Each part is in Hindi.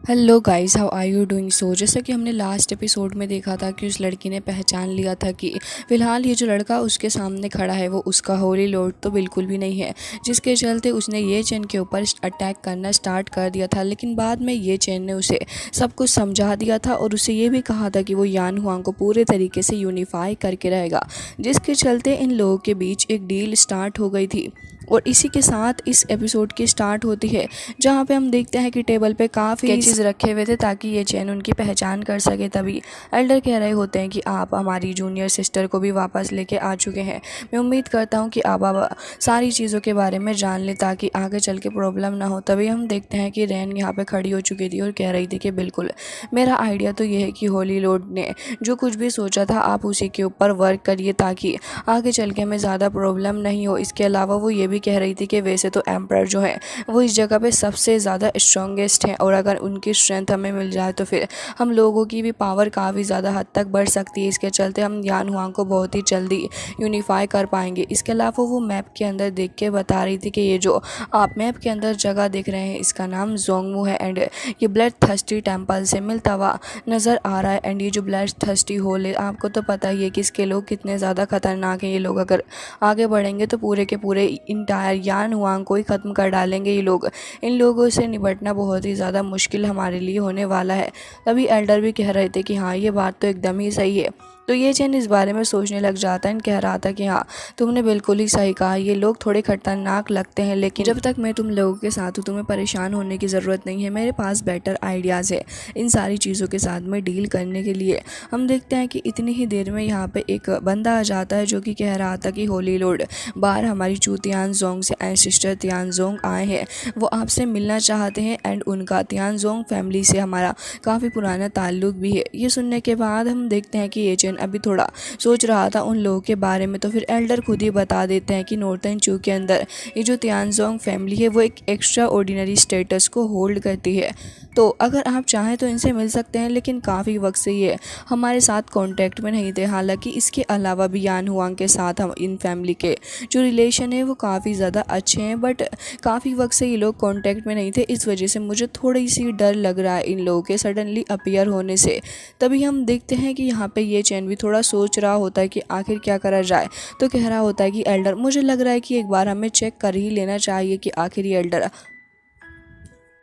Hello guys, how are you doing. जैसा कि हमने लास्ट एपिसोड में देखा था कि उस लड़की ने पहचान लिया था कि फ़िलहाल ये जो लड़का उसके सामने खड़ा है वो उसका होली लॉर्ड तो बिल्कुल भी नहीं है, जिसके चलते उसने ये चैन के ऊपर अटैक करना स्टार्ट कर दिया था। लेकिन बाद में ये चैन ने उसे सब कुछ समझा दिया था और उसे ये भी कहा था कि वो यान हुआंग को पूरे तरीके से यूनिफाई करके रहेगा, जिसके चलते इन लोगों के बीच एक डील स्टार्ट हो गई थी। और इसी के साथ इस एपिसोड की स्टार्ट होती है, जहाँ पे हम देखते हैं कि टेबल पे काफ़ी स्केचेस रखे हुए थे ताकि ये चैन उनकी पहचान कर सके। तभी एल्डर कह रहे होते हैं कि आप हमारी जूनियर सिस्टर को भी वापस लेके आ चुके हैं। मैं उम्मीद करता हूँ कि आप सारी चीज़ों के बारे में जान लें ताकि आगे चल के प्रॉब्लम ना हो। तभी हम देखते हैं कि रैन यहाँ पे खड़ी हो चुकी थी और कह रही थी कि बिल्कुल मेरा आइडिया तो ये है कि होली लॉर्ड ने जो कुछ भी सोचा था आप उसी के ऊपर वर्क करिए ताकि आगे चल के हमें ज़्यादा प्रॉब्लम नहीं हो। इसके अलावा वो ये भी कह रही थी कि वैसे तो एम्परर जो है वो इस जगह पे सबसे ज़्यादा स्ट्रॉन्गेस्ट हैं और अगर उनकी स्ट्रेंथ हमें मिल जाए तो फिर हम लोगों की भी पावर काफ़ी ज़्यादा हद तक बढ़ सकती है। इसके चलते हम यान हुआंग को बहुत ही जल्दी यूनिफाई कर पाएंगे। इसके अलावा वो मैप के अंदर देख के बता रही थी कि ये जो आप मैप के अंदर जगह देख रहे हैं इसका नाम जोंगमू है एंड ये ब्लड थर्स्टी टेम्पल से मिलता हुआ नज़र आ रहा है। एंड ये जो ब्लड थर्स्टी होल है आपको तो पता ही है कि इसके लोग कितने ज़्यादा खतरनाक हैं। ये लोग अगर आगे बढ़ेंगे तो पूरे के पूरे इंटायर यान हुआंग को ही ख़त्म कर डालेंगे ये लोग। इन लोगों से निपटना बहुत ही ज़्यादा मुश्किल हमारे लिए होने वाला है। तभी एल्डर भी कह रहे थे कि हाँ ये बात तो एकदम ही सही है। तो ये चैन इस बारे में सोचने लग जाता है, कह रहा था कि हाँ तुमने बिल्कुल ही सही कहा, ये लोग थोड़े खतरनाक लगते हैं लेकिन जब तक मैं तुम लोगों के साथ हूँ तुम्हें परेशान होने की ज़रूरत नहीं है। मेरे पास बेटर आइडियाज़ है इन सारी चीज़ों के साथ में डील करने के लिए। हम देखते हैं कि इतनी ही देर में यहाँ पे एक बंदा आ जाता है जो कि कह रहा था कि होली लॉर्ड बाहर हमारी चू तियानजोंग से एंड सिस्टर तियानजोंग आए हैं, वो आपसे मिलना चाहते हैं एंड उनका तियानजोंग फैमिली से हमारा काफ़ी पुराना ताल्लुक भी है। ये सुनने के बाद हम देखते हैं कि ये चैन अभी थोड़ा सोच रहा था उन लोगों के बारे में, तो फिर एल्डर खुद ही बता देते हैं कि नॉर्थन चू के अंदर ये जो तियानजोंग फैमिली है वो एक एक्स्ट्रा ऑर्डिनरी स्टेटस को होल्ड करती है। तो अगर आप चाहें तो इनसे मिल सकते हैं, लेकिन काफ़ी वक्त से ये हमारे साथ कांटेक्ट में नहीं थे। हालांकि इसके अलावा भी यान हुआंग के साथ हम इन फैमिली के जो रिलेशन है वो काफ़ी ज़्यादा अच्छे हैं, बट काफ़ी वक्त से ये लोग कांटेक्ट में नहीं थे। इस वजह से मुझे थोड़ी सी डर लग रहा है इन लोगों के सडनली अपीयर होने से। तभी हम देखते हैं कि यहाँ पे ये चैन भी थोड़ा सोच रहा होता है कि आखिर क्या करा जाए। तो कह रहा होता है कि एल्डर मुझे लग रहा है कि एक बार हमें चेक कर ही लेना चाहिए कि आखिर ये एल्डर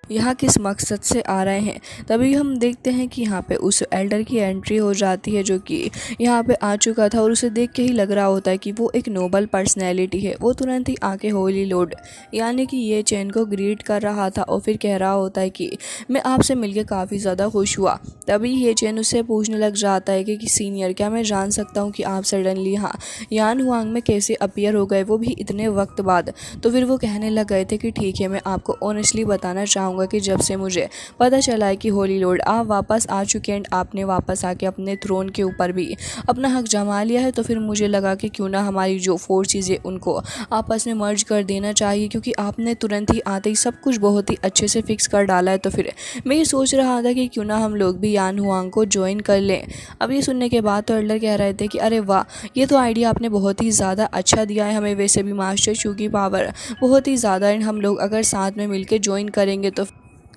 यहाँ किस मकसद से आ रहे हैं। तभी हम देखते हैं कि यहाँ पे उस एल्डर की एंट्री हो जाती है जो कि यहाँ पे आ चुका था और उसे देख के ही लग रहा होता है कि वो एक नोबल पर्सनैलिटी है। वो तुरंत ही आके होली लॉर्ड यानी कि ये चैन को ग्रीट कर रहा था और फिर कह रहा होता है कि मैं आपसे मिलकर काफ़ी ज़्यादा खुश हुआ। तभी ये चैन उससे पूछने लग जाता है कि सीनियर क्या मैं जान सकता हूँ कि आप सडनली यहाँ यान हुआंग में कैसे अपीयर हो गए, वो भी इतने वक्त बाद। तो फिर वो कहने लग गए थे कि ठीक है मैं आपको ऑनेस्टली बताना चाहूँगा कि जब से मुझे पता चला है कि होली लॉर्ड आप वापस आ चुके हैं, आपने वापस आके अपने थ्रोन के ऊपर भी अपना हक जमा लिया है, तो फिर मुझे लगा कि क्यों ना हमारी जो फोर्सेस है उनको आपस में मर्ज कर देना चाहिए, क्योंकि आपने तुरंत ही आते ही सब कुछ बहुत ही अच्छे से फिक्स कर डाला है। तो फिर मैं ये सोच रहा था कि क्यों ना हम लोग भी यान हुआंग को ज्वाइन कर लें। अब ये सुनने के बाद तो एल्डर कह रहे थे कि अरे वाह ये तो आइडिया आपने बहुत ही ज़्यादा अच्छा दिया है हमें। वैसे भी मास्टर चू की पावर बहुत ही ज़्यादा है, हम लोग अगर साथ में मिलकर ज्वाइन करेंगे तो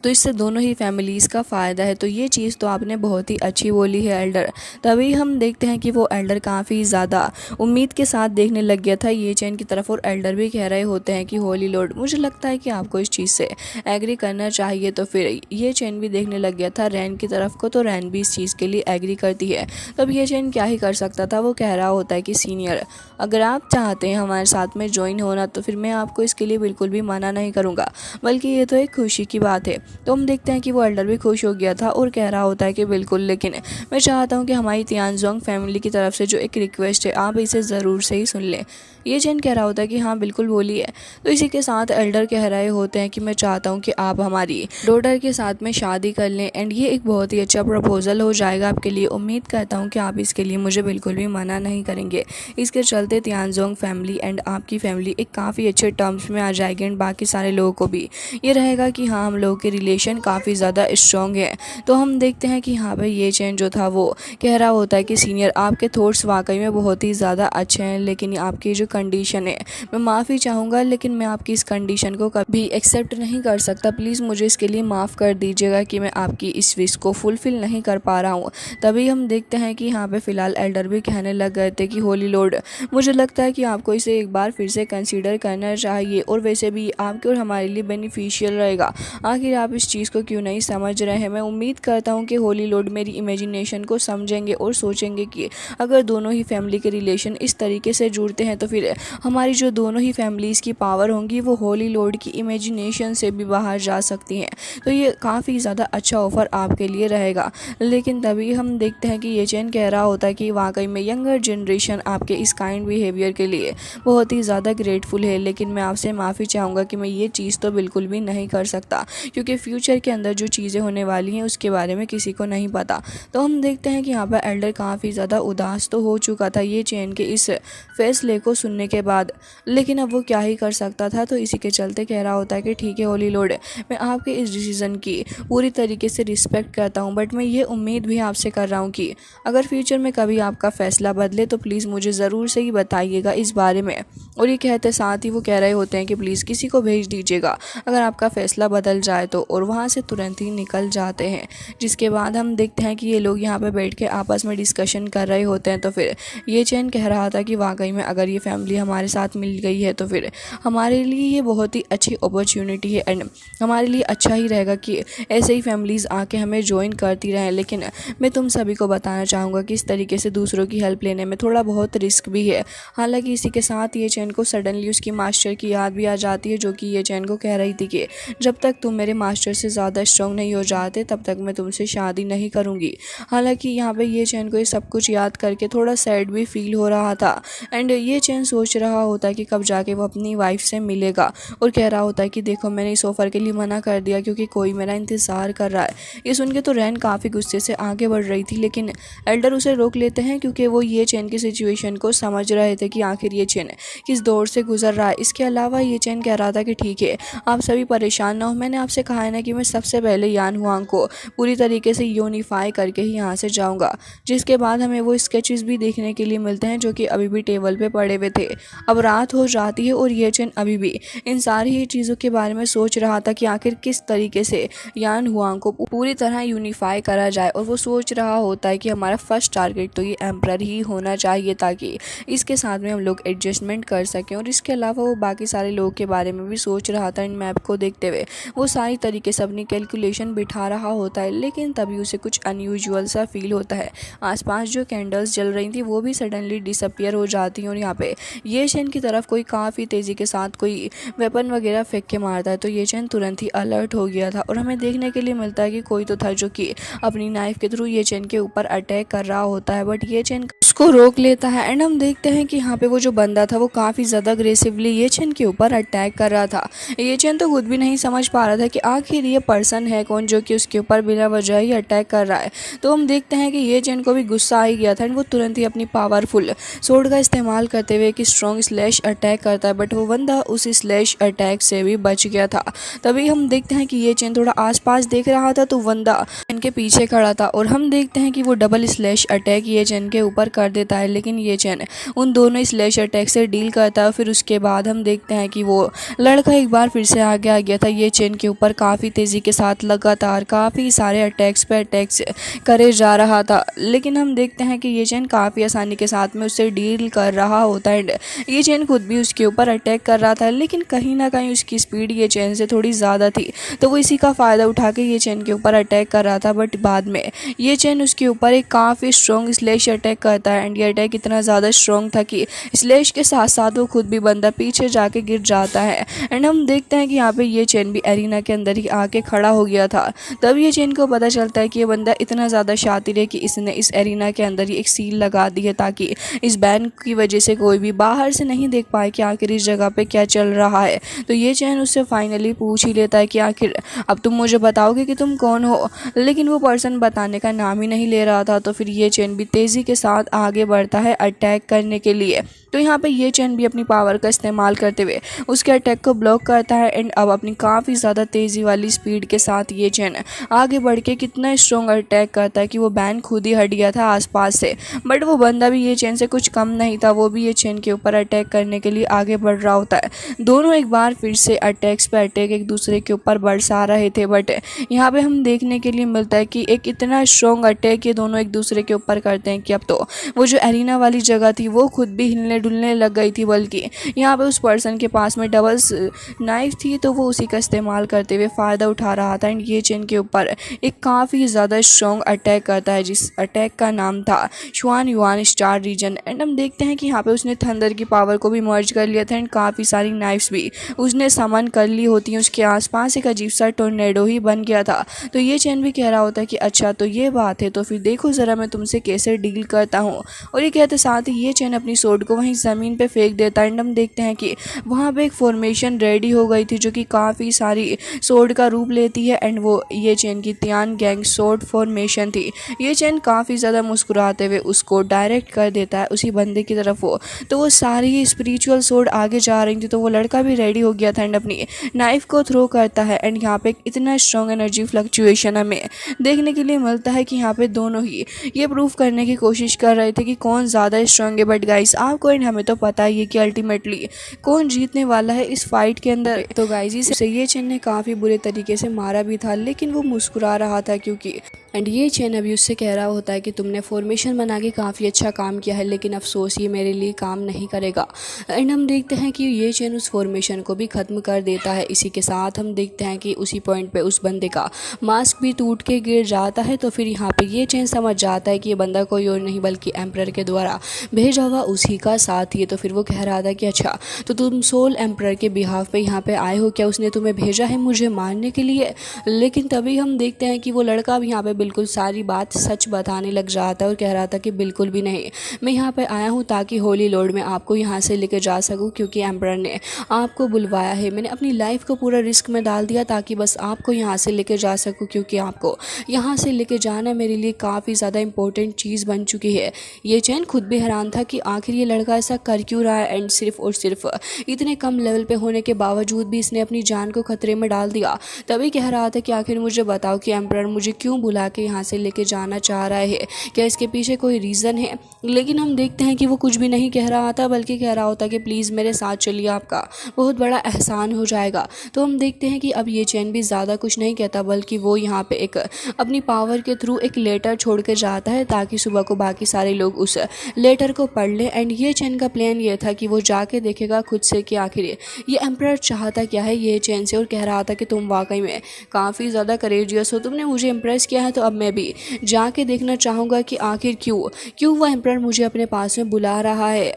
इससे दोनों ही फैमिलीज़ का फ़ायदा है। तो ये चीज़ तो आपने बहुत ही अच्छी बोली है एल्डर। तभी हम देखते हैं कि वो एल्डर काफ़ी ज़्यादा उम्मीद के साथ देखने लग गया था ये चैन की तरफ और एल्डर भी कह रहे होते हैं कि होली लॉर्ड मुझे लगता है कि आपको इस चीज़ से एग्री करना चाहिए। तो फिर ये चैन भी देखने लग गया था रैन की तरफ को, तो रैन भी इस चीज़ के लिए एग्री करती है। तब ये चैन क्या ही कर सकता था, वो कह रहा होता है कि सीनियर अगर आप चाहते हैं हमारे साथ में ज्वाइन होना तो फिर मैं आपको इसके लिए बिल्कुल भी मना नहीं करूँगा, बल्कि ये तो एक खुशी की बात है। तो हम देखते हैं कि वो एल्डर भी खुश हो गया था और कह रहा होता है कि बिल्कुल, लेकिन मैं चाहता हूँ कि हमारी तियानजोंग फैमिली की तरफ से जो एक रिक्वेस्ट है आप इसे ज़रूर से ही सुन लें। ये चैन कह रहा होता है कि हाँ बिल्कुल बोलिए। तो इसी के साथ एल्डर कह रहे होते हैं कि मैं चाहता हूँ कि आप हमारी डॉटर के साथ में शादी कर लें एंड ये एक बहुत ही अच्छा प्रपोजल हो जाएगा आपके लिए। उम्मीद करता हूँ कि आप इसके लिए मुझे बिल्कुल भी मना नहीं करेंगे। इसके चलते तियानजोंग फैमिली एंड आपकी फैमिली एक काफ़ी अच्छे टर्म्स में आ जाएगी एंड बाकी सारे लोगों को भी ये रहेगा कि हाँ हम लोगों के रिलेशन काफ़ी ज़्यादा स्ट्रॉन्ग है। तो हम देखते हैं कि यहाँ पे ये चैन जो था वो कह रहा होता है कि सीनियर आपके थॉट्स वाकई में बहुत ही ज़्यादा अच्छे हैं, लेकिन आपकी जो कंडीशन है, मैं माफ़ी चाहूँगा लेकिन मैं आपकी इस कंडीशन को कभी एक्सेप्ट नहीं कर सकता। प्लीज़ मुझे इसके लिए माफ़ कर दीजिएगा कि मैं आपकी इस विश को फुलफ़िल नहीं कर पा रहा हूँ। तभी हम देखते हैं कि यहाँ पे फ़िलहाल एल्डर भी कहने लग गए थे कि होली लॉर्ड, मुझे लगता है कि आपको इसे एक बार फिर से कंसीडर करना चाहिए और वैसे भी आपके और हमारे लिए बेनिफिशियल रहेगा। आखिर आप इस चीज़ को क्यों नहीं समझ रहे हैं? मैं उम्मीद करता हूँ कि होली लॉर्ड मेरी इमेजिनेशन को समझेंगे और सोचेंगे कि अगर दोनों ही फैमिली के रिलेशन इस तरीके से जुड़ते हैं तो फिर हमारी जो दोनों ही फैमिलीज़ की पावर होंगी वो होली लॉर्ड की इमेजिनेशन से भी बाहर जा सकती हैं। तो ये काफ़ी ज़्यादा अच्छा ऑफ़र आपके लिए रहेगा। लेकिन तभी हम देखते हैं कि ये चैन कह रहा होता है कि वाकई में यंगर जनरेशन आपके इस काइंड बिहेवियर के लिए बहुत ही ज़्यादा ग्रेटफुल है, लेकिन मैं आपसे माफ़ी चाहूँगा कि मैं ये चीज़ तो बिल्कुल भी नहीं कर सकता, क्योंकि फ्यूचर के अंदर जो चीज़ें होने वाली हैं उसके बारे में किसी को नहीं पता। तो हम देखते हैं कि यहाँ पर एल्डर काफ़ी ज़्यादा उदास तो हो चुका था ये चैन के इस फैसले को सुनने के बाद, लेकिन अब वो क्या ही कर सकता था। तो इसी के चलते कह रहा होता है कि ठीक है होली लॉर्ड, मैं आपके इस डिसीज़न की पूरी तरीके से रिस्पेक्ट करता हूँ, बट मैं ये उम्मीद भी आपसे कर रहा हूँ कि अगर फ्यूचर में कभी आपका फ़ैसला बदले तो प्लीज़ मुझे ज़रूर से ही बताइएगा इस बारे में। और ये कहते साथ ही वो कह रहे होते हैं कि प्लीज़ किसी को भेज दीजिएगा अगर आपका फ़ैसला बदल जाए तो, और वहाँ से तुरंत ही निकल जाते हैं। जिसके बाद हम देखते हैं कि ये लोग यहाँ पर बैठ के आपस में डिस्कशन कर रहे होते हैं। तो फिर ये चैन कह रहा था कि वाकई में अगर ये फैमिली हमारे साथ मिल गई है तो फिर हमारे लिए ये बहुत ही अच्छी अपॉर्चुनिटी है एंड हमारे लिए अच्छा ही रहेगा कि ऐसे ही फैमिलीज़ आके हमें ज्वाइन करती रहें। लेकिन मैं तुम सभी को बताना चाहूँगा कि इस तरीके से दूसरों की हेल्प लेने में थोड़ा बहुत रिस्क भी है। हालांकि इसी के साथ ये चैन को सडनली उसकी मास्टर की याद भी आ जाती है, जो कि ये चैन को कह रही थी कि जब तक तुम मेरे मास्टर से ज़्यादा स्ट्रॉन्ग नहीं हो जाते तब तक मैं तुमसे शादी नहीं करूँगी। हालांकि यहाँ पे ये चैन को ये सब कुछ याद करके थोड़ा सैड भी फील हो रहा था एंड ये चैन सोच रहा होता है कि कब जाके वो अपनी वाइफ से मिलेगा, और कह रहा होता है कि देखो मैंने इस ऑफ़र के लिए मना कर दिया क्योंकि कोई मेरा इंतज़ार कर रहा है। ये सुन के तो रैन काफ़ी गुस्से से आगे बढ़ रही थी, लेकिन एल्डर उसे रोक लेते हैं क्योंकि वो ये चैन की सिचुएशन को समझ रहे थे कि आखिर ये चैन किस दौर से गुजर रहा है। इसके अलावा ये चैन कह रहा था कि ठीक है आप सभी परेशान ना हो, मैंने आपसे कहा है ना कि मैं सबसे पहले यान हुआंग को पूरी तरीके से यूनिफाई करके ही यहाँ से जाऊँगा। जिसके बाद हमें वो स्केचेस भी देखने के लिए मिलते हैं जो कि अभी भी टेबल पे पड़े हुए थे। अब रात हो जाती है और ये चैन अभी भी इन सारी ही चीज़ों के बारे में सोच रहा था कि आखिर किस तरीके से यान हुआंग को पूरी तरह यूनिफाई करा जाए, और वो सोच रहा होता है कि हमारा फर्स्ट टारगेट तो ये एम्परर ही होना चाहिए ताकि इसके साथ में हम लोग एडजस्टमेंट कर सकें। और इसके अलावा वो बाकी सारे लोगों के बारे में भी सोच रहा था। इन मैप को देखते हुए वो सारी तरीके से अपनी कैलकुलेशन बिठा रहा होता है, लेकिन तभी उसे कुछ अनयूजुअल सा फील होता है। आसपास जो कैंडल्स जल रही थी वो भी सडनली डिसअपियर हो जाती हैं और यहाँ पे ये चैन की तरफ कोई काफ़ी तेज़ी के साथ कोई वेपन वगैरह फेंक के मारता है। तो ये चैन तुरंत ही अलर्ट हो गया था और हमें देखने के लिए मिलता है कि कोई तो था जो कि अपनी नाइफ के थ्रू ये चैन के ऊपर अटैक कर रहा होता है, बट ये चैन उसको रोक लेता है। एंड हम देखते हैं कि यहाँ पे वो जो बंदा था वो काफ़ी ज़्यादा अग्रेसिवली ये चैन के ऊपर अटैक कर रहा था। ये चैन तो खुद भी नहीं समझ पा रहा था कि आखिर ये पर्सन है कौन जो कि उसके ऊपर बिना वजह ही अटैक कर रहा है। तो हम देखते हैं कि ये चैन को भी गुस्सा आ ही गया था एंड वो तुरंत ही अपनी पावरफुल सोर्ड का इस्तेमाल करते हुए कि स्ट्रॉन्ग स्लैश अटैक करता है, बट वो बंदा उस स्लैश अटैक से भी बच गया था। तभी हम देखते हैं कि ये चैन थोड़ा आसपास देख रहा था तो बंदा इनके पीछे खड़ा था और हम देखते हैं कि वो डबल स्लैश अटैक ये चैन के ऊपर कर देता है, लेकिन ये चैन उन दोनों स्लैश अटैक से डील करता है। फिर उसके बाद हम देखते हैं कि वो लड़का एक बार फिर से आगे आ गया था ये चैन के ऊपर काफ़ी तेज़ी के साथ लगातार काफ़ी सारे अटैक्स पे अटैक्स करे जा रहा था, लेकिन हम देखते हैं कि ये चैन काफ़ी आसानी के साथ में उससे डील कर रहा होता है। ये चैन खुद भी उसके ऊपर अटैक कर रहा था, लेकिन कहीं ना कहीं उसकी स्पीड ये चैन से थोड़ी ज़्यादा थी, तो वो इसी का फ़ायदा उठा के ये चैन के ऊपर अटैक कर रहा था। बट बाद में ये चैन उसके ऊपर एक काफ़ी स्ट्रॉन्ग स्लैश अटैक करता है एंड ये अटैक इतना ज़्यादा स्ट्रॉन्ग था कि स्लैश के साथ साथ वो खुद भी बंदा पीछे जाके गिर जाता है। एंड हम देखते हैं कि यहाँ पे ये चैन भी एरिना के अंदर ही आके खड़ा हो गया था। तब ये चैन को पता चलता है कि ये बंदा इतना ज़्यादा शातिर है कि इसने इस एरिना के अंदर ही एक सील लगा दी है ताकि इस बैन की वजह से कोई भी बाहर से नहीं देख पाए कि आखिर इस जगह पे क्या चल रहा है। तो ये चैन उससे फाइनली पूछ ही लेता है कि आखिर अब तुम मुझे बताओगे कि तुम कौन हो, लेकिन वो पर्सन बताने का नाम ही नहीं ले रहा था। तो फिर ये चैन भी तेज़ी के साथ आगे बढ़ता है अटैक करने के लिए। तो यहाँ पे ये चैन भी अपनी पावर का इस्तेमाल करते हुए उसके अटैक को ब्लॉक करता है एंड अब अपनी काफ़ी ज़्यादा तेज़ी वाली स्पीड के साथ ये चैन आगे बढ़ के कितना स्ट्रॉन्ग अटैक करता है कि वो बैन खुद ही हट गया था आसपास से। बट वो बंदा भी ये चैन से कुछ कम नहीं था, वो भी ये चैन के ऊपर अटैक करने के लिए आगे बढ़ रहा होता है। दोनों एक बार फिर से अटैक्स पे अटैक एक दूसरे के ऊपर बरसा रहे थे। बट यहाँ पे हम देखने के लिए मिलता है कि एक इतना स्ट्रॉन्ग अटैक ये दोनों एक दूसरे के ऊपर करते हैं कि अब तो वो जो एरिना वाली जगह थी वो खुद भी हिलने डुलने लग गई थी। बल्कि यहाँ पे उस पर्सन के पास में डबल्स नाइफ थी तो वो उसी का इस्तेमाल करते हुए फ़ायदा उठा रहा था एंड ये चेन के ऊपर एक काफ़ी ज़्यादा स्ट्रॉन्ग अटैक करता है जिस अटैक का नाम था शुआन युआन स्टार रीजन। एंड हम देखते हैं कि यहाँ पे उसने थंडर की पावर को भी मर्ज कर लिया था एंड काफ़ी सारी नाइफ्स भी उसने समन कर ली होती हैं। उसके आसपास एक अजीब सा टोर्नेडो ही बन गया था। तो ये चैन भी कह रहा होता है कि अच्छा तो ये बात है, तो फिर देखो ज़रा मैं तुमसे कैसे डील करता हूँ। और ये कहते साथ ही ये चैन अपनी सोड को वहीं ज़मीन पे फेंक देता है एंड हम देखते हैं कि वहाँ पे एक फॉर्मेशन रेडी हो गई थी जो कि काफ़ी सारी सोड का रूप लेती है एंड वो ये चैन की त्यान गैंग सोड फॉर्मेशन थी। ये चैन काफ़ी ज़्यादा मुस्कुराते हुए उसको डायरेक्ट कर देता है उसी बंदे की तरफ वो। तो वो सारी स्पिरिचुअल सोड आगे जा रही थी तो वो लड़का भी रेडी हो गया था एंड अपनी नाइफ को थ्रो करता है एंड यहाँ पे इतना स्ट्रॉन्ग एनर्जी फ्लक्चुएशन हमें देखने के लिए मिलता है कि यहाँ पे दोनों ही ये प्रूव करने की कोशिश कर रहे थे कि कौन ज़्यादा स्ट्रॉन्ग है। बट गाइस आपको एंड हमें तो पता ही है कि अल्टीमेटली कौन जीतने वाला है इस फाइट के अंदर। तो गाइस इसे ये चैन ने काफ़ी बुरे तरीके से मारा भी था लेकिन वो मुस्कुरा रहा था क्योंकि एंड ये चैन अभी उससे कह रहा होता है कि तुमने फॉर्मेशन बना के काफ़ी अच्छा काम किया है लेकिन अफसोस ये मेरे लिए काम नहीं करेगा। एंड हम देखते हैं कि ये चैन उस फॉर्मेशन को भी ख़त्म कर देता है। इसी के साथ हम देखते हैं कि उसी पॉइंट पे उस बंदे का मास्क भी टूट के गिर जाता है। तो फिर यहाँ पे ये चैन समझ जाता है कि ये बंदा कोई और नहीं बल्कि एम्परर के द्वारा भेजा हुआ उसी का साथ ही। तो फिर वो कह रहा था कि अच्छा तो तुम सोल एम्परर के बिहाफ पे यहाँ पे आए हो क्या, उसने तुम्हें भेजा है मुझे मारने के लिए। लेकिन तभी हम देखते हैं कि वो लड़का भी यहाँ पे बिल्कुल सारी बात सच बताने लग जाता है और कह रहा था कि बिल्कुल भी नहीं, मैं यहाँ पे आया हूँ ताकि होली लॉर्ड में आपको यहाँ से लेकर जा सकूँ क्योंकि एम्परर ने आपको बुलवाया है। मैंने अपनी लाइफ को पूरा रिस्क में डाल दिया ताकि बस आपको यहाँ से लेकर जा सकूँ क्योंकि आपको यहाँ से लेकर जाना मेरे लिए काफ़ी ज़्यादा इंपॉर्टेंट चीज़ बन चुकी है। ये चैन खुद भी हैरान था कि आखिर ये लड़का ऐसा कर क्यों रहा है एंड सिर्फ और सिर्फ इतने कम लेवल पे होने के बावजूद भी इसने अपनी जान को खतरे में डाल दिया। तभी कह रहा था कि आखिर मुझे बताओ कि एम्परर मुझे क्यों बुला के यहाँ से लेके जाना चाह रहा है, क्या इसके पीछे कोई रीज़न है। लेकिन हम देखते हैं कि वो कुछ भी नहीं कह रहा था बल्कि कह रहा होता कि प्लीज़ मेरे साथ चलिए, आपका बहुत बड़ा एहसान हो जाएगा। तो हम देखते हैं कि अब ये चैन भी ज़्यादा कुछ नहीं कहता बल्कि वो यहाँ पे एक अपनी पावर के थ्रू एक लेटर छोड़ के जाता है ताकि सुबह को बाकी सारे लोग उस लेटर को पढ़ लें। एंड ये चैन का प्लान ये था कि वो जाके देखेगा खुद से कि आखिर ये एम्परर चाहता क्या है ये चैन से। और कह रहा था कि तुम वाकई में काफ़ी ज़्यादा करेजियस हो, तुमने मुझे इम्प्रेस किया है तो अब मैं भी जाके देखना चाहूँगा कि आखिर क्यों वो एम्परर मुझे अपने पास में बुला रहा है।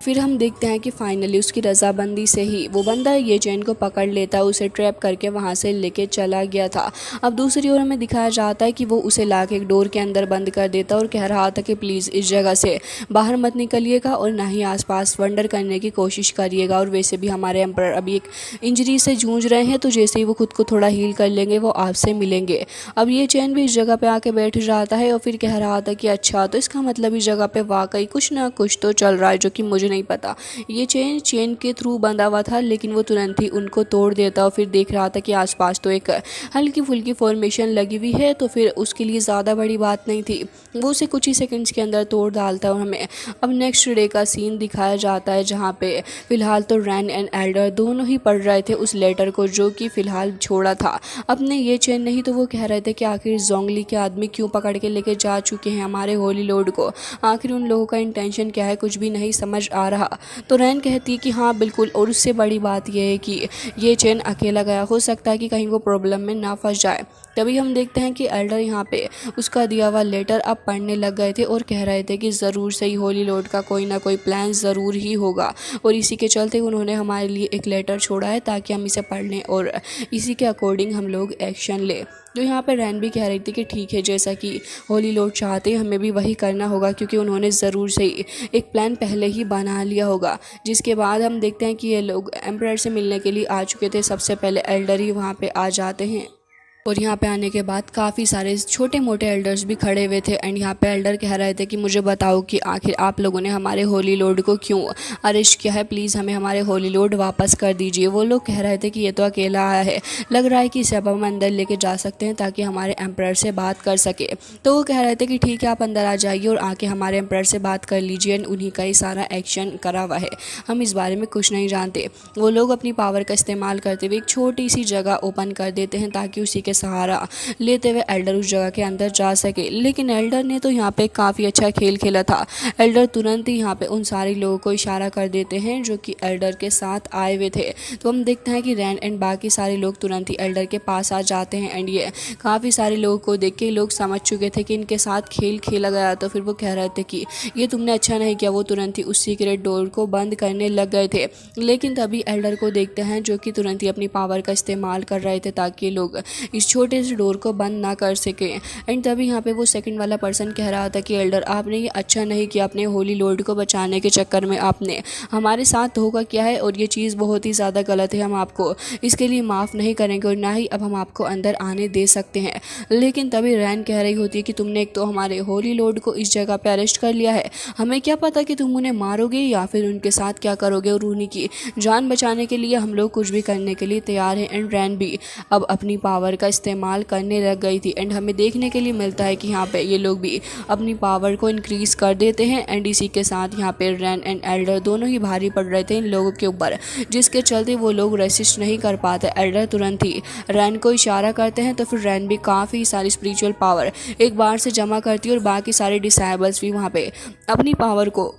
फिर हम देखते हैं कि फाइनली उसकी रजाबंदी से ही वो बंदा ये चैन को पकड़ लेता है, उसे ट्रैप करके वहाँ से लेके चला गया था। अब दूसरी ओर हमें दिखाया जाता है कि वो उसे लाके एक डोर के अंदर बंद कर देता और कह रहा था कि प्लीज़ इस जगह से बाहर मत निकलिएगा और ना ही आसपास वंडर करने की कोशिश करिएगा। और वैसे भी हमारे एम्परर अभी एक इंजरी से जूझ रहे हैं तो जैसे ही वो खुद को थोड़ा हील कर लेंगे वो आपसे मिलेंगे। अब ये चैन भी इस जगह पर आके बैठ जाता है और फिर कह रहा था कि अच्छा तो इसका मतलब इस जगह पर वाकई कुछ ना कुछ तो चल रहा है जो कि मुझे नहीं पता। ये चेन के थ्रू बंधा हुआ था लेकिन वो तुरंत ही उनको तोड़ देता और फिर देख रहा था कि आसपास तो एक हल्की फुल्की फॉर्मेशन लगी हुई है तो फिर उसके लिए ज़्यादा बड़ी बात नहीं थी, वो उसे कुछ ही सेकंड्स के अंदर तोड़ डालता। और हमें अब नेक्स्ट डे का सीन दिखाया जाता है जहाँ पे फिलहाल तो रैन एंड एल्डर दोनों ही पढ़ रहे थे उस लेटर को जो कि फ़िलहाल छोड़ा था अपने ये चैन नहीं। तो वो कह रहे थे कि आखिर जोंगली के आदमी क्यों पकड़ के लेके जा चुके हैं हमारे होली लॉर्ड को, आखिर उन लोगों का इंटेंशन क्या है, कुछ भी नहीं समझ आ रहा। तो रैन कहती है कि हाँ बिल्कुल, और उससे बड़ी बात यह है कि ये चैन अकेला गया, हो सकता है कि कहीं वो प्रॉब्लम में ना फंस जाए। तभी हम देखते हैं कि एल्डर यहाँ पे उसका दिया हुआ लेटर अब पढ़ने लग गए थे और कह रहे थे कि ज़रूर सही होली लॉर्ड का कोई ना कोई प्लान ज़रूर ही होगा और इसी के चलते उन्होंने हमारे लिए एक लेटर छोड़ा है ताकि हम इसे पढ़ लें और इसी के अकॉर्डिंग हम लोग एक्शन लें। तो यहाँ पर रैन भी कह रही थी कि ठीक है, जैसा कि होली लॉर्ड चाहते हैं हमें भी वही करना होगा क्योंकि उन्होंने ज़रूर से एक प्लान पहले ही बना लिया होगा। जिसके बाद हम देखते हैं कि ये लोग एम्परर से मिलने के लिए आ चुके थे। सबसे पहले एल्डर ही वहाँ पे आ जाते हैं और यहाँ पे आने के बाद काफ़ी सारे छोटे मोटे एल्डर्स भी खड़े हुए थे एंड यहाँ पे एल्डर कह रहे थे कि मुझे बताओ कि आखिर आप लोगों ने हमारे होली लॉर्ड को क्यों अरेस्ट किया है, प्लीज़ हमें हमारे होली लॉर्ड वापस कर दीजिए। वो लोग कह रहे थे कि ये तो अकेला आया है, लग रहा है कि इसे अब हम अंदर लेके जा सकते हैं ताकि हमारे एम्परर से बात कर सके। तो वो कह रहे थे कि ठीक है, आप अंदर आ जाइए और आके हमारे एम्परर से बात कर लीजिए एंड उन्हीं का ही सारा एक्शन करा हुआ है, हम इस बारे में कुछ नहीं जानते। वो लोग अपनी पावर का इस्तेमाल करते हुए एक छोटी सी जगह ओपन कर देते हैं ताकि उसी के सहारा लेते हुए एल्डर उस जगह के अंदर जा सके। लेकिन एल्डर ने तो यहाँ पे काफ़ी अच्छा खेल खेला था। एल्डर तुरंत ही यहाँ पे उन सारे लोगों को इशारा कर देते हैं जो कि एल्डर के साथ आए हुए थे। तो हम देखते हैं कि रैन एंड बाकी सारे लोग तुरंत ही एल्डर के पास आ जाते हैं एंड ये काफ़ी सारे लोगों को देख के लोग समझ चुके थे कि इनके साथ खेल खेला गया। तो फिर वो कह रहे थे कि ये तुमने अच्छा नहीं किया। वो तुरंत ही उस सीक्रेट डोर को बंद करने लग गए थे। लेकिन तभी एल्डर को देखते हैं जो कि तुरंत ही अपनी पावर का इस्तेमाल कर रहे थे ताकि लोग इस छोटे से डोर को बंद ना कर सकें। एंड तभी यहाँ पे वो सेकंड वाला पर्सन कह रहा था कि एल्डर आपने ये अच्छा नहीं किया, अपने होली लॉर्ड को बचाने के चक्कर में आपने हमारे साथ धोखा किया है और ये चीज़ बहुत ही ज़्यादा गलत है। हम आपको इसके लिए माफ़ नहीं करेंगे और ना ही अब हम आपको अंदर आने दे सकते हैं। लेकिन तभी रैन कह रही होती है कि तुमने एक तो हमारे होली लॉर्ड को इस जगह पे अरेस्ट कर लिया है, हमें क्या पता कि तुम उन्हें मारोगे या फिर उनके साथ क्या करोगे, और उन्हीं की जान बचाने के लिए हम लोग कुछ भी करने के लिए तैयार हैं। एंड रैन भी अब अपनी पावर का इस्तेमाल करने लग गई थी एंड हमें देखने के लिए मिलता है कि यहाँ पे ये लोग भी अपनी पावर को इंक्रीज़ कर देते हैं। एंड इसी के साथ यहाँ पे रैन एंड एल्डर दोनों ही भारी पड़ रहे थे इन लोगों के ऊपर, जिसके चलते वो लोग रेसिस्ट नहीं कर पाते। एल्डर तुरंत ही रैन को इशारा करते हैं तो फिर रैन भी काफ़ी सारी स्पिरिचुअल पावर एक बार से जमा करती है और बाकी सारे डिसेबल्स भी वहाँ पे अपनी पावर को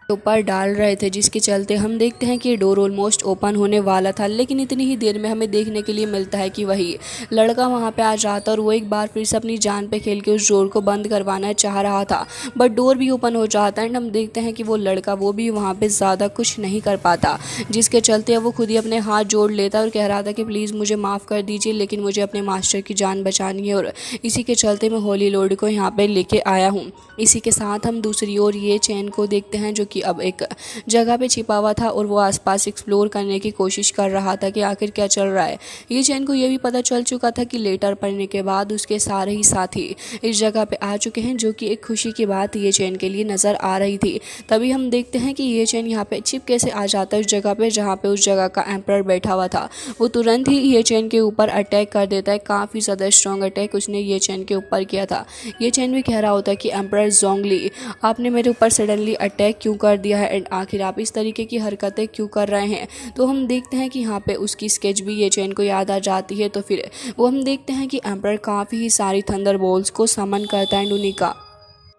ऊपर डाल रहे थे, जिसके चलते हम देखते हैं कि ये डोर ऑलमोस्ट ओपन होने वाला था। लेकिन इतनी ही देर में हमें देखने के लिए मिलता है कि वही लड़का वहाँ पे आ जाता और वो एक बार फिर से अपनी जान पे खेल के उस डोर को बंद करवाना चाह रहा था, बट डोर भी ओपन हो जाता है। एंड हम देखते हैं कि वो लड़का वो भी वहाँ पे ज़्यादा कुछ नहीं कर पाता, जिसके चलते वो खुद ही अपने हाथ जोड़ लेता और कह रहा था कि प्लीज़ मुझे माफ़ कर दीजिए, लेकिन मुझे अपने मास्टर की जान बचानी है और इसी के चलते मैं होली लॉर्ड को यहाँ पर लेके आया हूँ। इसी के साथ हम दूसरी ओर ये चैन को देखते हैं जो कि अब एक जगह पे छिपा हुआ था और वो आसपास एक्सप्लोर करने की कोशिश कर रहा था कि आखिर क्या चल रहा है। ये चैन को ये भी पता चल चुका था कि लेटर पढ़ने के बाद उसके सारे ही साथी इस जगह पे आ चुके हैं, जो कि एक खुशी की बात ये चैन के लिए नज़र आ रही थी। तभी हम देखते हैं कि ये चैन यहाँ पे छिप कैसे आ जाता है उस जगह पे जहाँ पे उस जगह का एम्परर बैठा हुआ था। वो तुरंत ही ये चैन के ऊपर अटैक कर देता है, काफ़ी ज़्यादा स्ट्रॉन्ग अटैक उसने ये चैन के ऊपर किया था। ये चैन भी कह रहा होता है कि एम्परर जोंगली आपने मेरे ऊपर सडनली अटैक क्यों कर दिया है एंड आखिर आप इस तरीके की हरकतें क्यों कर रहे हैं। तो हम देखते हैं कि यहाँ पे उसकी स्केच भी ये चैन को याद आ जाती है। तो फिर वो हम देखते हैं कि एम्परर काफ़ी सारी थंडर बोल्ट्स को समन करता है एंड उन्हीं का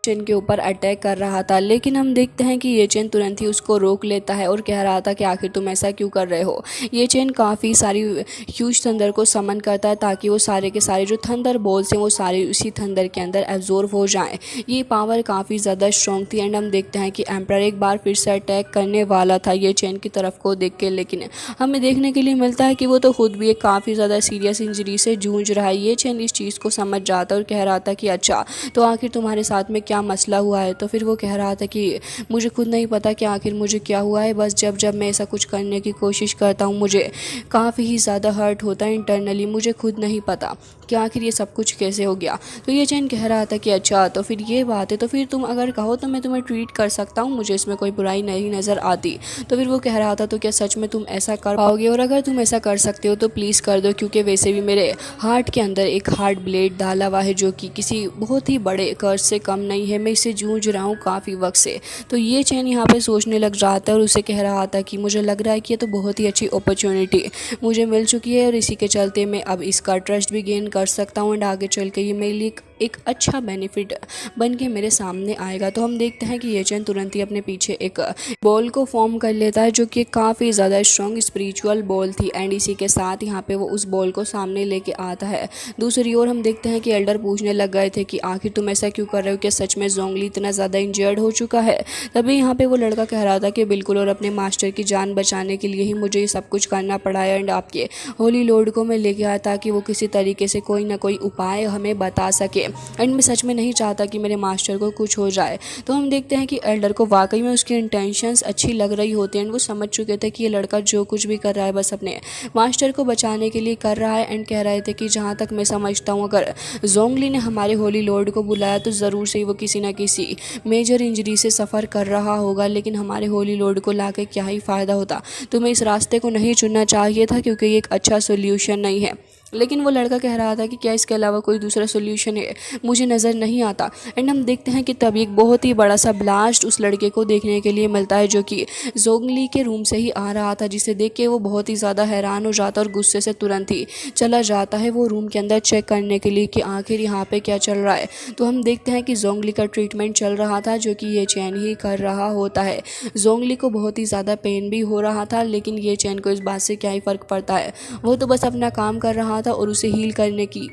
चेन के ऊपर अटैक कर रहा था। लेकिन हम देखते हैं कि ये चेन तुरंत ही उसको रोक लेता है और कह रहा था कि आखिर तुम ऐसा क्यों कर रहे हो। ये चेन काफ़ी सारी ह्यूज थंडर को समन करता है ताकि वो सारे के सारे जो थंडर बॉल्स हैं वो सारे उसी थंडर के अंदर एब्जॉर्ब हो जाएं। ये पावर काफ़ी ज़्यादा स्ट्रॉन्ग थी एंड हम देखते हैं कि एम्परर एक बार फिर से अटैक करने वाला था ये चेन की तरफ को देख के, लेकिन हमें देखने के लिए मिलता है कि वो तो खुद भी एक काफ़ी ज़्यादा सीरियस इंजरी से जूझ रहा है। ये चेन इस चीज़ को समझ जाता और कह रहा था कि अच्छा तो आखिर तुम्हारे साथ में क्या मसला हुआ है। तो फिर वो कह रहा था कि मुझे खुद नहीं पता कि आखिर मुझे क्या हुआ है, बस जब जब मैं ऐसा कुछ करने की कोशिश करता हूँ मुझे काफ़ी ही ज़्यादा हर्ट होता है इंटरनली, मुझे खुद नहीं पता कि आखिर ये सब कुछ कैसे हो गया। तो ये चैन कह रहा था कि अच्छा तो फिर ये बात है, तो फिर तुम अगर कहो तो मैं तुम्हें ट्रीट कर सकता हूँ, मुझे इसमें कोई बुराई नहीं नज़र आती। तो फिर वो कह रहा था तो क्या सच में तुम ऐसा कर पाओगे, और अगर तुम ऐसा कर सकते हो तो प्लीज़ कर दो, क्योंकि वैसे भी मेरे हार्ट के अंदर एक हार्ट ब्लेड डाला हुआ है जो कि किसी बहुत ही बड़े कर्ज से कम नहीं है, मैं इससे जूझ रहा हूँ काफ़ी वक्त से। तो ये चैन यहाँ पे सोचने लग जाता है और उसे कह रहा था कि मुझे लग रहा है कि ये तो बहुत ही अच्छी अपॉर्चुनिटी मुझे मिल चुकी है और इसी के चलते मैं अब इसका ट्रस्ट भी गेन कर सकता हूँ एंड आगे चल के ये मेरे लिए एक अच्छा बेनिफिट बन के मेरे सामने आएगा। तो हम देखते हैं कि ये चैन तुरंत ही अपने पीछे एक बॉल को फॉर्म कर लेता है जो कि काफ़ी ज़्यादा स्ट्रॉन्ग स्पिरिचुअल बॉल थी एंड इसी के साथ यहाँ पे वो उस बॉल को सामने लेके आता है। दूसरी ओर हम देखते हैं कि एल्डर पूछने लग गए थे कि आखिर तुम ऐसा क्यों कर रहे हो, क्या सच में जोंगली इतना ज़्यादा इंजर्ड हो चुका है। तभी यहाँ पे वो लड़का कह रहा था कि बिल्कुल, और अपने मास्टर की जान बचाने के लिए ही मुझे ये सब कुछ करना पड़ा है एंड आपके होली लॉर्ड को मैं लेके आया ताकि वो किसी तरीके से कोई ना कोई उपाय हमें बता सके। एंड मैं सच में नहीं चाहता कि मेरे मास्टर को कुछ हो जाए। तो हम देखते हैं कि एल्डर को वाकई में उसकी इंटेंशंस अच्छी लग रही होती हैं एंड वो समझ चुके थे कि ये लड़का जो कुछ भी कर रहा है बस अपने मास्टर को बचाने के लिए कर रहा है। एंड कह रहे थे कि जहाँ तक मैं समझता हूँ अगर जोंगली ने हमारे होली लॉर्ड को बुलाया तो ज़रूर से ही वो किसी न किसी मेजर इंजरी से सफ़र कर रहा होगा, लेकिन हमारे होली लॉर्ड को लाके क्या ही फ़ायदा होता। तुम्हें इस रास्ते को नहीं चुनना चाहिए था क्योंकि ये एक अच्छा सोल्यूशन नहीं है। लेकिन वो लड़का कह रहा था कि क्या इसके अलावा कोई दूसरा सोल्यूशन है, मुझे नज़र नहीं आता। एंड हम देखते हैं कि तब एक बहुत ही बड़ा सा ब्लास्ट उस लड़के को देखने के लिए मिलता है जो कि जोंगली के रूम से ही आ रहा था, जिसे देख के वो बहुत ही ज़्यादा हैरान हो जाता है और गुस्से से तुरंत ही चला जाता है वो रूम के अंदर चेक करने के लिए कि आखिर यहाँ पे क्या चल रहा है। तो हम देखते हैं कि जोंगली का ट्रीटमेंट चल रहा था जो कि ये चैन ही कर रहा होता है। जोंगली को बहुत ही ज़्यादा पेन भी हो रहा था, लेकिन ये चैन को इस बात से क्या ही फ़र्क पड़ता है, वो तो बस अपना काम कर रहा था और उसे हील करने की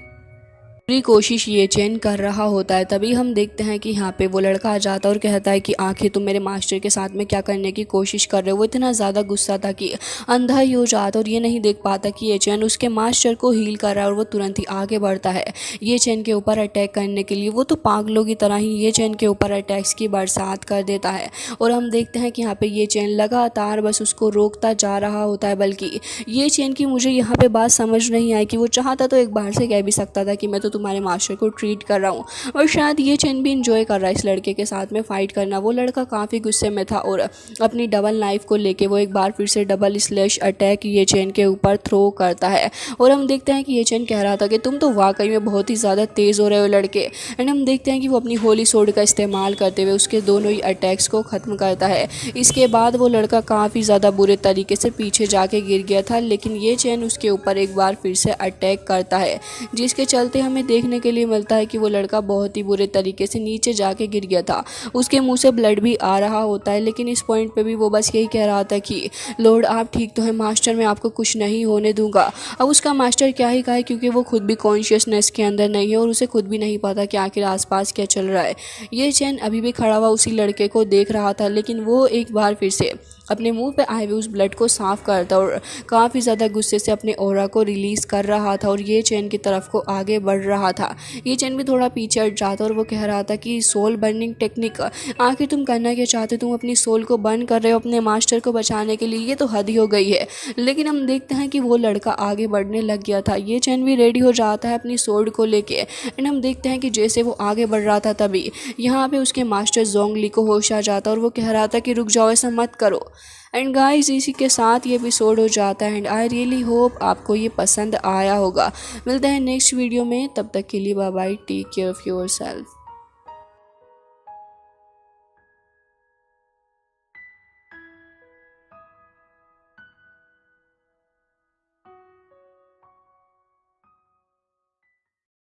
पूरी कोशिश ये चैन कर रहा होता है। तभी हम देखते हैं कि यहाँ पे वो लड़का आ जाता है और कहता है कि आखिर तुम मेरे मास्टर के साथ में क्या करने की कोशिश कर रहे हो। वो इतना ज़्यादा गुस्सा था कि अंधा ही हो जाता और ये नहीं देख पाता कि ये चैन उसके मास्टर को हील कर रहा है और वो तुरंत ही आगे बढ़ता है ये चैन के ऊपर अटैक करने के लिए। वो तो पागलों की तरह ही ये चैन के ऊपर अटैक्स की बरसात कर देता है और हम देखते हैं कि यहाँ पे ये चैन लगातार बस उसको रोकता जा रहा होता है। बल्कि ये चैन की मुझे यहाँ पे बात समझ नहीं आई कि वो चाहता तो एक बार से कह भी सकता था कि मैं तो तुम्हारे मास्टर को ट्रीट कर रहा हूँ, और शायद ये चैन भी इंजॉय कर रहा है इस लड़के के साथ में फाइट करना। वो लड़का काफ़ी गुस्से में था और अपनी डबल नाइफ को लेके वो एक बार फिर से डबल स्लैश अटैक ये चैन के ऊपर थ्रो करता है। और हम देखते हैं कि ये चैन कह रहा था कि तुम तो वाकई में बहुत ही ज़्यादा तेज़ हो रहे हो लड़के। एंड हम देखते हैं कि वो अपनी होली सोड का इस्तेमाल करते हुए उसके दोनों ही अटैक्स को ख़त्म करता है। इसके बाद वो लड़का काफ़ी ज़्यादा बुरे तरीके से पीछे जाके गिर गया था, लेकिन ये चैन उसके ऊपर एक बार फिर से अटैक करता है, जिसके चलते हमें देखने के लिए मिलता है कि वो लड़का बहुत ही बुरे तरीके से नीचे जाके गिर गया था। उसके मुंह से ब्लड भी आ रहा होता है, लेकिन इस पॉइंट पे भी वो बस यही कह रहा था कि लॉर्ड आप ठीक तो है, मास्टर मैं आपको कुछ नहीं होने दूंगा। अब उसका मास्टर क्या ही कहे, क्योंकि वो खुद भी कॉन्शियसनेस के अंदर नहीं है और उसे खुद भी नहीं पता कि आखिर आसपास क्या चल रहा है। ये चैन अभी भी खड़ा हुआ उसी लड़के को देख रहा था, लेकिन वो एक बार फिर से अपने मुंह पे आए हुए उस ब्लड को साफ करता और काफ़ी ज़्यादा गुस्से से अपने ऑरा को रिलीज़ कर रहा था और ये चैन की तरफ को आगे बढ़ रहा था। ये चैन भी थोड़ा पीछे हट जाता और वो कह रहा था कि सोल बर्निंग टेक्निक, आखिर तुम करना क्या चाहते, तुम अपनी सोल को बर्न कर रहे हो अपने मास्टर को बचाने के लिए, ये तो हद ही हो गई है। लेकिन हम देखते हैं कि वो लड़का आगे बढ़ने लग गया था। ये चैन भी रेडी हो जाता है अपनी सोड को लेके एंड हम देखते हैं कि जैसे वो आगे बढ़ रहा था तभी यहाँ पे उसके मास्टर जोंगली को होश आ जाता और वो कह रहा था कि रुक जाओ, ऐसा मत करो। एंड गाइस इसी के साथ ये एपिसोड हो जाता है एंड आई रियली होप आपको ये पसंद आया होगा। मिलते हैं नेक्स्ट वीडियो में, तब तक के लिए bye bye, take care of yourself.